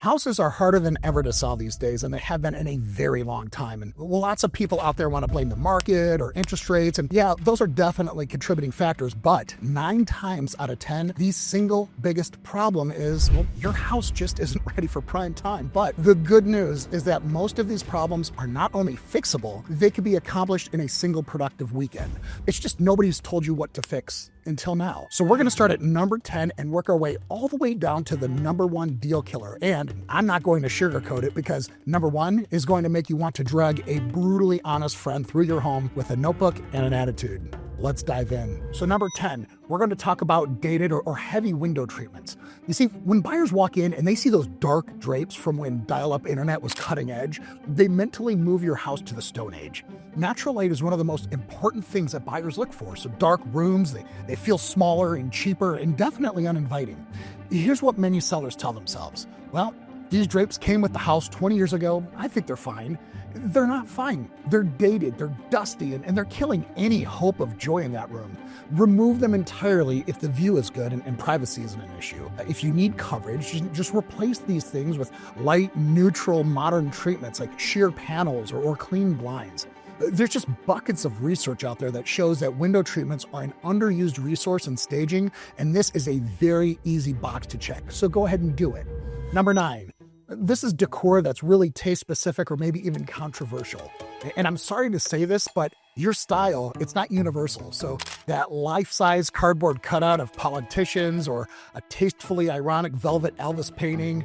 Houses are harder than ever to sell these days, and they have been in a very long time. And lots of people out there want to blame the market or interest rates. And yeah, those are definitely contributing factors. But 9 times out of 10, the single biggest problem is, well, your house just isn't ready for prime time. But the good news is that most of these problems are not only fixable, they can be accomplished in a single productive weekend. It's just nobody's told you what to fix until now. So we're going to start at number 10 and work our way all the way down to the number 1 deal killer. And I'm not going to sugarcoat it because number 1 is going to make you want to drag a brutally honest friend through your home with a notebook and an attitude. Let's dive in. So number 10, we're going to talk about dated or heavy window treatments. You see, when buyers walk in and they see those dark drapes from when dial-up internet was cutting edge, they mentally move your house to the Stone Age. Natural light is one of the most important things that buyers look for. So dark rooms, they feel smaller and cheaper and definitely uninviting. Here's what many sellers tell themselves. Well, these drapes came with the house 20 years ago. I think they're fine. They're not fine. They're dated, they're dusty, and they're killing any hope of joy in that room. Remove them entirely if the view is good and privacy isn't an issue. If you need coverage, just replace these things with light, neutral, modern treatments like sheer panels or clean blinds. There's just buckets of research out there that shows that window treatments are an underused resource in staging, and this is a very easy box to check. So go ahead and do it. Number 9. This is decor that's really taste-specific or maybe even controversial. And I'm sorry to say this, but your style, it's not universal. So that life-size cardboard cutout of politicians or a tastefully ironic velvet Elvis painting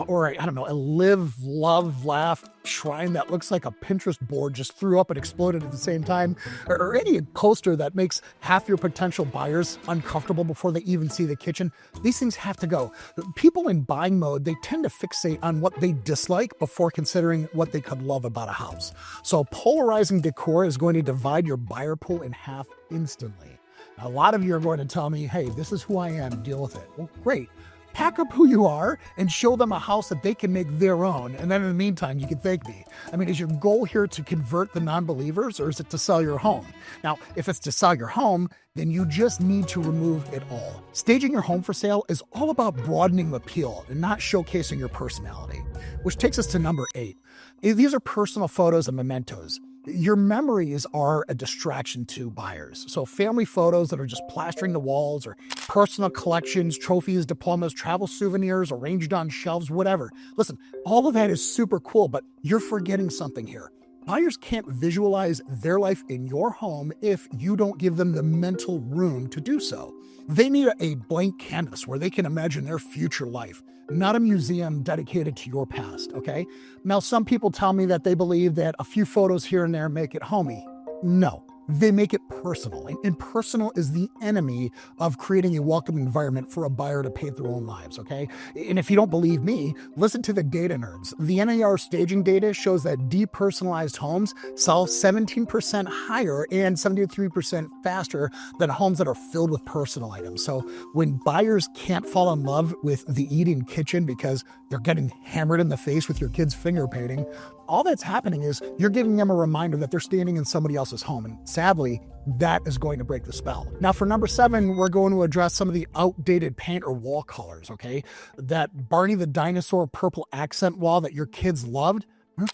or, I don't know, a live, love, laugh shrine that looks like a Pinterest board just threw up and exploded at the same time, or any poster that makes half your potential buyers uncomfortable before they even see the kitchen, these things have to go. People in buying mode, they tend to fixate on what they dislike before considering what they could love about a house. So polarizing decor is going to divide your buyer pool in half instantly. A lot of you are going to tell me, hey, this is who I am, deal with it. Well, great. Pack up who you are and show them a house that they can make their own. And then in the meantime, you can thank me. I mean, is your goal here to convert the non-believers or is it to sell your home? Now, if it's to sell your home, then you just need to remove it all. Staging your home for sale is all about broadening the appeal and not showcasing your personality, which takes us to number 8. These are personal photos and mementos. Your memories are a distraction to buyers. So family photos that are just plastering the walls or personal collections, trophies, diplomas, travel souvenirs arranged on shelves, whatever. Listen, all of that is super cool, but you're forgetting something here. Buyers can't visualize their life in your home if you don't give them the mental room to do so. They need a blank canvas where they can imagine their future life, not a museum dedicated to your past, okay? Now, some people tell me that they believe that a few photos here and there make it homey. No. They make it personal, and personal is the enemy of creating a welcome environment for a buyer to paint their own lives, okay? And if you don't believe me, listen to the data nerds. The NAR staging data shows that depersonalized homes sell 17% higher and 73% faster than homes that are filled with personal items. So when buyers can't fall in love with the eating kitchen because they're getting hammered in the face with your kid's finger painting, all that's happening is you're giving them a reminder that they're standing in somebody else's home. And sadly, that is going to break the spell. Now, for number 7, we're going to address some of the outdated paint or wall colors, okay? That Barney the Dinosaur purple accent wall that your kids loved,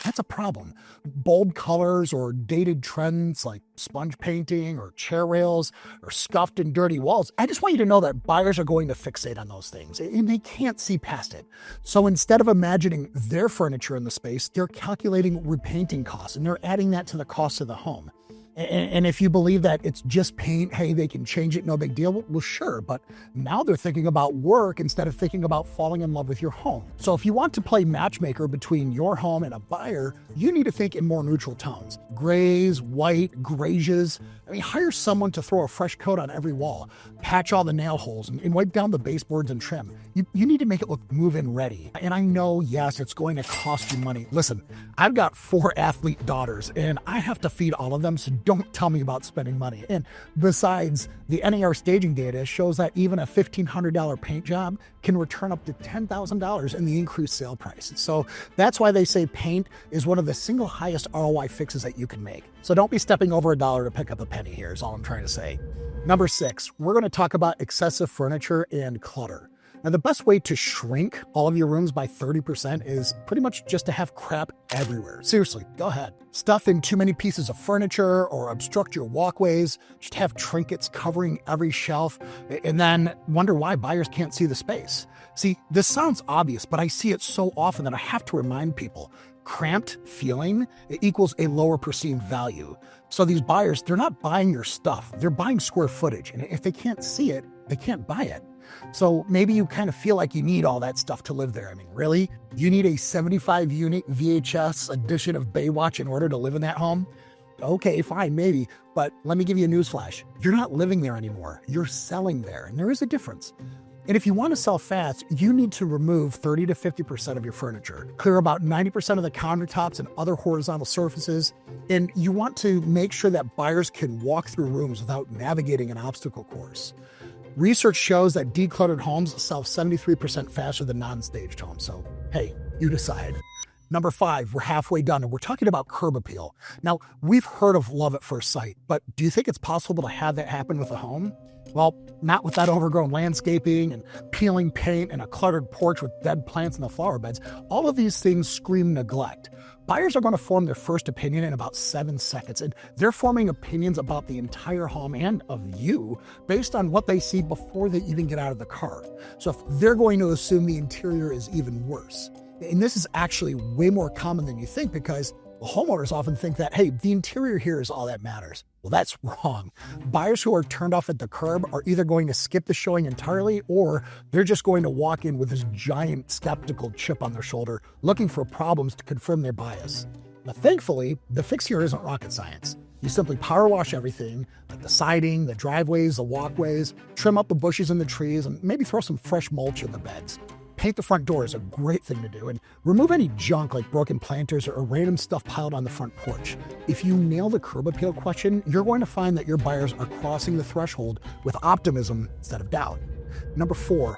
that's a problem. Bold colors or dated trends like sponge painting or chair rails or scuffed and dirty walls. I just want you to know that buyers are going to fixate on those things and they can't see past it. So instead of imagining their furniture in the space, they're calculating repainting costs and they're adding that to the cost of the home. And if you believe that it's just paint, hey, they can change it, no big deal, well, sure. But now they're thinking about work instead of thinking about falling in love with your home. So if you want to play matchmaker between your home and a buyer, you need to think in more neutral tones. Grays, white, grays. I mean, hire someone to throw a fresh coat on every wall, patch all the nail holes, and wipe down the baseboards and trim. You need to make it look move-in ready. And I know, yes, it's going to cost you money. Listen, I've got 4 athlete daughters, and I have to feed all of them, so don't tell me about spending money. And besides, the NAR staging data shows that even a $1,500 paint job can return up to $10,000 in the increased sale price. So that's why they say paint is one of the single highest ROI fixes that you can make. So don't be stepping over $1 to pick up a penny here is all I'm trying to say. Number 6, we're going to talk about excessive furniture and clutter. Now, the best way to shrink all of your rooms by 30% is pretty much just to have crap everywhere. Seriously, go ahead. Stuff in too many pieces of furniture or obstruct your walkways. Just have trinkets covering every shelf and then wonder why buyers can't see the space. See, this sounds obvious, but I see it so often that I have to remind people. Cramped feeling equals a lower perceived value. So these buyers, they're not buying your stuff. They're buying square footage. And if they can't see it, they can't buy it. So maybe you kind of feel like you need all that stuff to live there. I mean, really? You need a 75-unit VHS edition of Baywatch in order to live in that home? Okay, fine, maybe. But let me give you a newsflash. You're not living there anymore. You're selling there. And there is a difference. And if you want to sell fast, you need to remove 30 to 50% of your furniture, clear about 90% of the countertops and other horizontal surfaces, and you want to make sure that buyers can walk through rooms without navigating an obstacle course. Research shows that decluttered homes sell 73% faster than non-staged homes, so hey, you decide. Number 5, we're halfway done, and we're talking about curb appeal. Now, we've heard of love at first sight, but do you think it's possible to have that happen with a home? Well, not with that overgrown landscaping and peeling paint and a cluttered porch with dead plants in the flower beds. All of these things scream neglect. Buyers are going to form their first opinion in about 7 seconds, and they're forming opinions about the entire home and of you based on what they see before they even get out of the car. So if they're going to assume the interior is even worse, and this is actually way more common than you think because homeowners often think that, hey, the interior here is all that matters. Well, that's wrong. Buyers who are turned off at the curb are either going to skip the showing entirely or they're just going to walk in with this giant skeptical chip on their shoulder looking for problems to confirm their bias. Now, thankfully, the fix here isn't rocket science. You simply power wash everything, like the siding, the driveways, the walkways, trim up the bushes and the trees, and maybe throw some fresh mulch in the beds. Paint the front door is a great thing to do, and remove any junk like broken planters or random stuff piled on the front porch. If you nail the curb appeal question, you're going to find that your buyers are crossing the threshold with optimism instead of doubt. Number 4,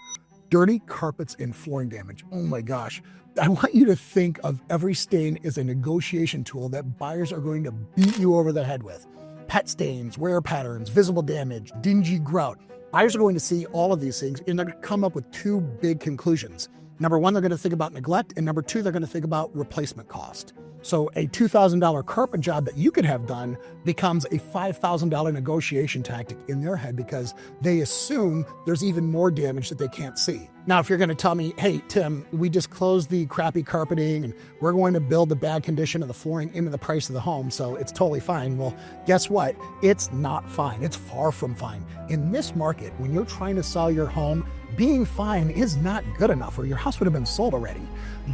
dirty carpets and flooring damage. Oh my gosh. I want you to think of every stain as a negotiation tool that buyers are going to beat you over the head with. Pet stains, wear patterns, visible damage, dingy grout. Buyers are going to see all of these things and they're going to come up with 2 big conclusions. Number 1, they're going to think about neglect, and number 2, they're going to think about replacement cost. So a $2,000 carpet job that you could have done becomes a $5,000 negotiation tactic in their head because they assume there's even more damage that they can't see. Now, if you're going to tell me, hey, Tim, we just closed the crappy carpeting and we're going to build the bad condition of the flooring into the price of the home, so it's totally fine. Well, guess what? It's not fine. It's far from fine. In this market, when you're trying to sell your home, being fine is not good enough, or your house would have been sold already.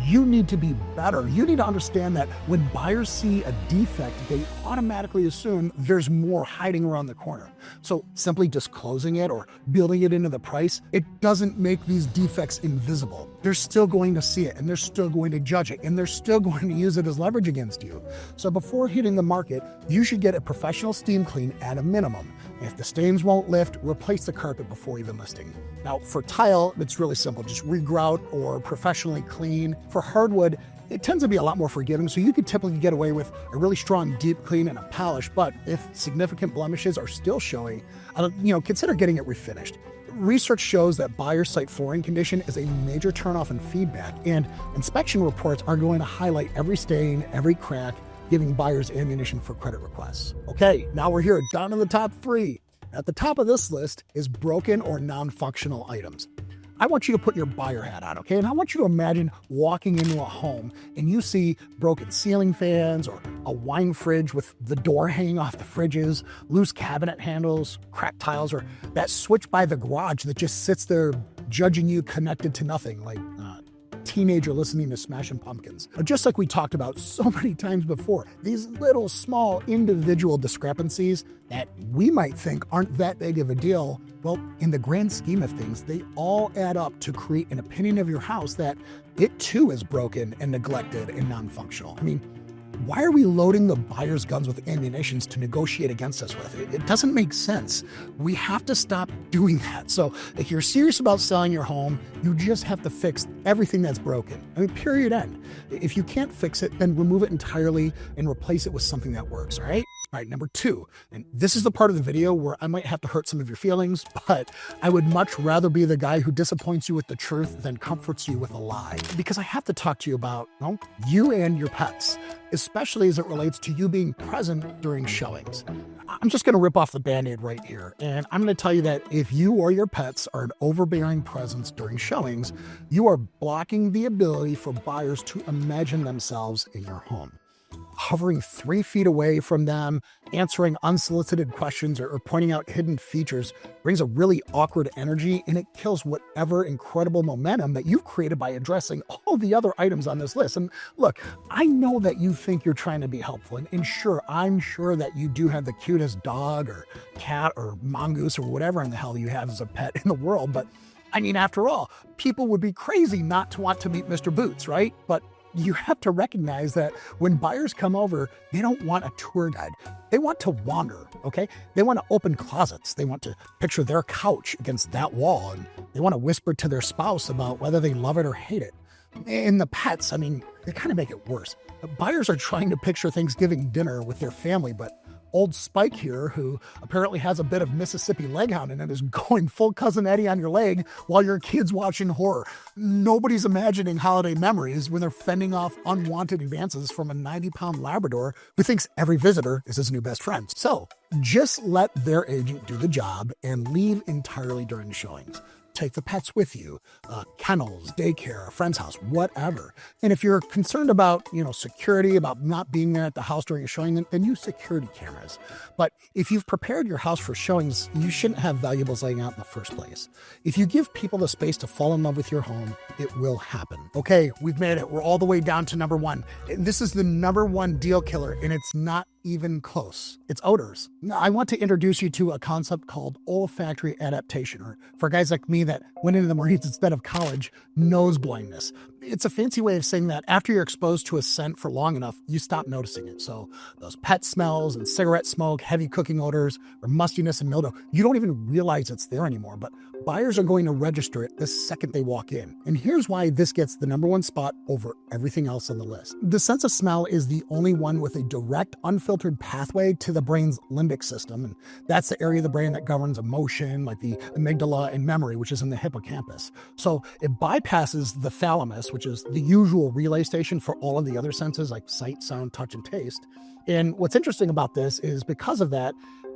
You need to be better. You need to understand that when buyers see a defect, they automatically assume there's more hiding around the corner. So simply disclosing it or building it into the price, it doesn't make these defects invisible. They're still going to see it, and they're still going to judge it, and they're still going to use it as leverage against you. So before hitting the market, you should get a professional steam clean at a minimum. If the stains won't lift, replace the carpet before even listing. Now, for tile, it's really simple. Just regrout or professionally clean. For hardwood, it tends to be a lot more forgiving, so you could typically get away with a really strong deep clean and a polish, but if significant blemishes are still showing, consider getting it refinished. Research shows that buyers cite flooring condition as a major turnoff in feedback, and inspection reports are going to highlight every stain, every crack, giving buyers ammunition for credit requests. Okay, now we're here down to the top 3. At the top of this list is broken or non-functional items. I want you to put your buyer hat on, okay? And I want you to imagine walking into a home and you see broken ceiling fans or a wine fridge with the door hanging off the fridges, loose cabinet handles, cracked tiles, or that switch by the garage that just sits there judging you connected to nothing, like teenager listening to Smashing Pumpkins. Just like we talked about so many times before, these little small individual discrepancies that we might think aren't that big of a deal, well, in the grand scheme of things, they all add up to create an opinion of your house that it too is broken and neglected and non-functional. I mean, Why are we loading the buyer's guns with ammunitions to negotiate against us with? It doesn't make sense. We have to stop doing that. So if you're serious about selling your home, you just have to fix everything that's broken. I mean, period, end. If you can't fix it, then remove it entirely and replace it with something that works, all right? All right, number 2, and this is the part of the video where I might have to hurt some of your feelings, but I would much rather be the guy who disappoints you with the truth than comforts you with a lie. Because I have to talk to you about, you and your pets, especially as it relates to you being present during showings. I'm just gonna rip off the Band-Aid right here, and I'm gonna tell you that if you or your pets are an overbearing presence during showings, you are blocking the ability for buyers to imagine themselves in your home. Hovering 3 feet away from them, answering unsolicited questions, or pointing out hidden features brings a really awkward energy, and it kills whatever incredible momentum that you've created by addressing all the other items on this list. And look, I know that you think you're trying to be helpful, and sure, I'm sure that you do have the cutest dog or cat or mongoose or whatever in the hell you have as a pet in the world, but I mean, after all, people would be crazy not to want to meet Mr. Boots, right? But you have to recognize that when buyers come over, they don't want a tour guide. They want to wander, okay? They want to open closets. They want to picture their couch against that wall, and they want to whisper to their spouse about whether they love it or hate it. And the pets, I mean, they kind of make it worse. Buyers are trying to picture Thanksgiving dinner with their family, but old Spike here, who apparently has a bit of Mississippi leghound in it, is going full Cousin Eddie on your leg while your kid's watching horror. Nobody's imagining holiday memories when they're fending off unwanted advances from a 90-pound Labrador who thinks every visitor is his new best friend. So just let their agent do the job and leave entirely during showings. Take the pets with you, kennels, daycare, a friend's house, whatever. And if you're concerned about, security, about not being there at the house during a showing, then use security cameras. But if you've prepared your house for showings, you shouldn't have valuables laying out in the first place. If you give people the space to fall in love with your home, it will happen. Okay, we've made it. We're all the way down to number 1. This is the number 1 deal killer, and it's not even close. It's odors. Now, I want to introduce you to a concept called olfactory adaptation, or for guys like me that went into the Marines instead of college, nose blindness. It's a fancy way of saying that after you're exposed to a scent for long enough, you stop noticing it. So those pet smells and cigarette smoke, heavy cooking odors, or mustiness and mildew, you don't even realize it's there anymore, but buyers are going to register it the second they walk in. And here's why this gets the number 1 spot over everything else on the list. The sense of smell is the only one with a direct, unfiltered pathway to the brain's limbic system. And that's the area of the brain that governs emotion, like the amygdala, and memory, which is in the hippocampus. So it bypasses the thalamus, which is the usual relay station for all of the other senses like sight, sound, touch, and taste. And what's interesting about this is because of that,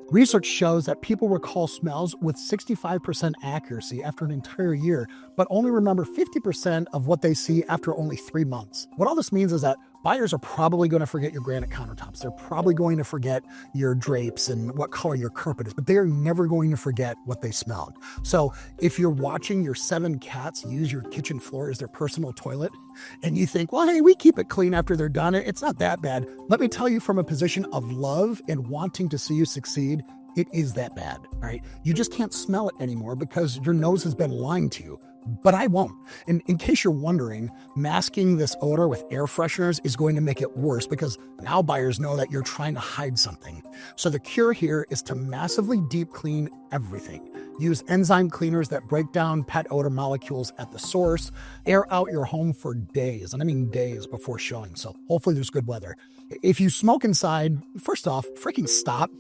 research shows that people recall smells with 65% accuracy after an entire year, but only remember 50% of what they see after only 3 months. What all this means is that buyers are probably going to forget your granite countertops. They're probably going to forget your drapes and what color your carpet is, but they are never going to forget what they smelled. So if you're watching your 7 cats use your kitchen floor as their personal toilet, and you think, well, hey, we keep it clean after they're done, it's not that bad. Let me tell you, from a position of love and wanting to see you succeed, it is that bad, all right? You just can't smell it anymore because your nose has been lying to you. But I won't. And in case you're wondering, masking this odor with air fresheners is going to make it worse because now buyers know that you're trying to hide something. So the cure here is to massively deep clean everything. Use enzyme cleaners that break down pet odor molecules at the source. Air out your home for days, and I mean days before showing, so hopefully there's good weather. If you smoke inside, first off, freaking stop.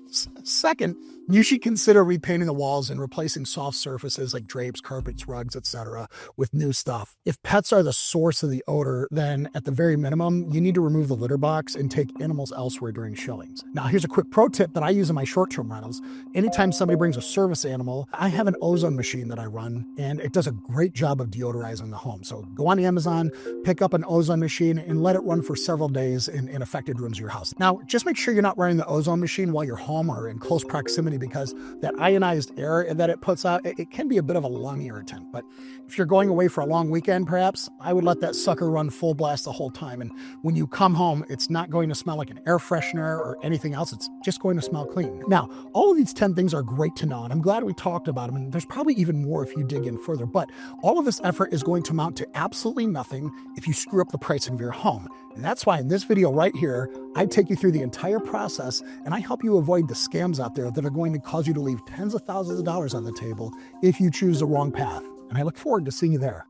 Second, you should consider repainting the walls and replacing soft surfaces like drapes, carpets, rugs, etc. with new stuff. If pets are the source of the odor, then at the very minimum, you need to remove the litter box and take animals elsewhere during showings. Now, here's a quick pro tip that I use in my short-term rentals. Anytime somebody brings a service animal, I have an ozone machine that I run, and it does a great job of deodorizing the home. So go on Amazon, pick up an ozone machine, and let it run for several days in affected rooms of your house. Now, just make sure you're not running the ozone machine while you're home or in close proximity, because that ionized air that it puts out, it can be a bit of a lung irritant. But If you're going away for a long weekend, perhaps, I would let that sucker run full blast the whole time. And when you come home, it's not going to smell like an air freshener or anything else. It's just going to smell clean. Now, all of these 10 things are great to know, and I'm glad we talked about them. And there's probably even more if you dig in further. But all of this effort is going to amount to absolutely nothing if you screw up the pricing of your home. And that's why in this video right here, I take you through the entire process and I help you avoid the scams out there that are going to cause you to leave tens of thousands of dollars on the table if you choose the wrong path. And I look forward to seeing you there.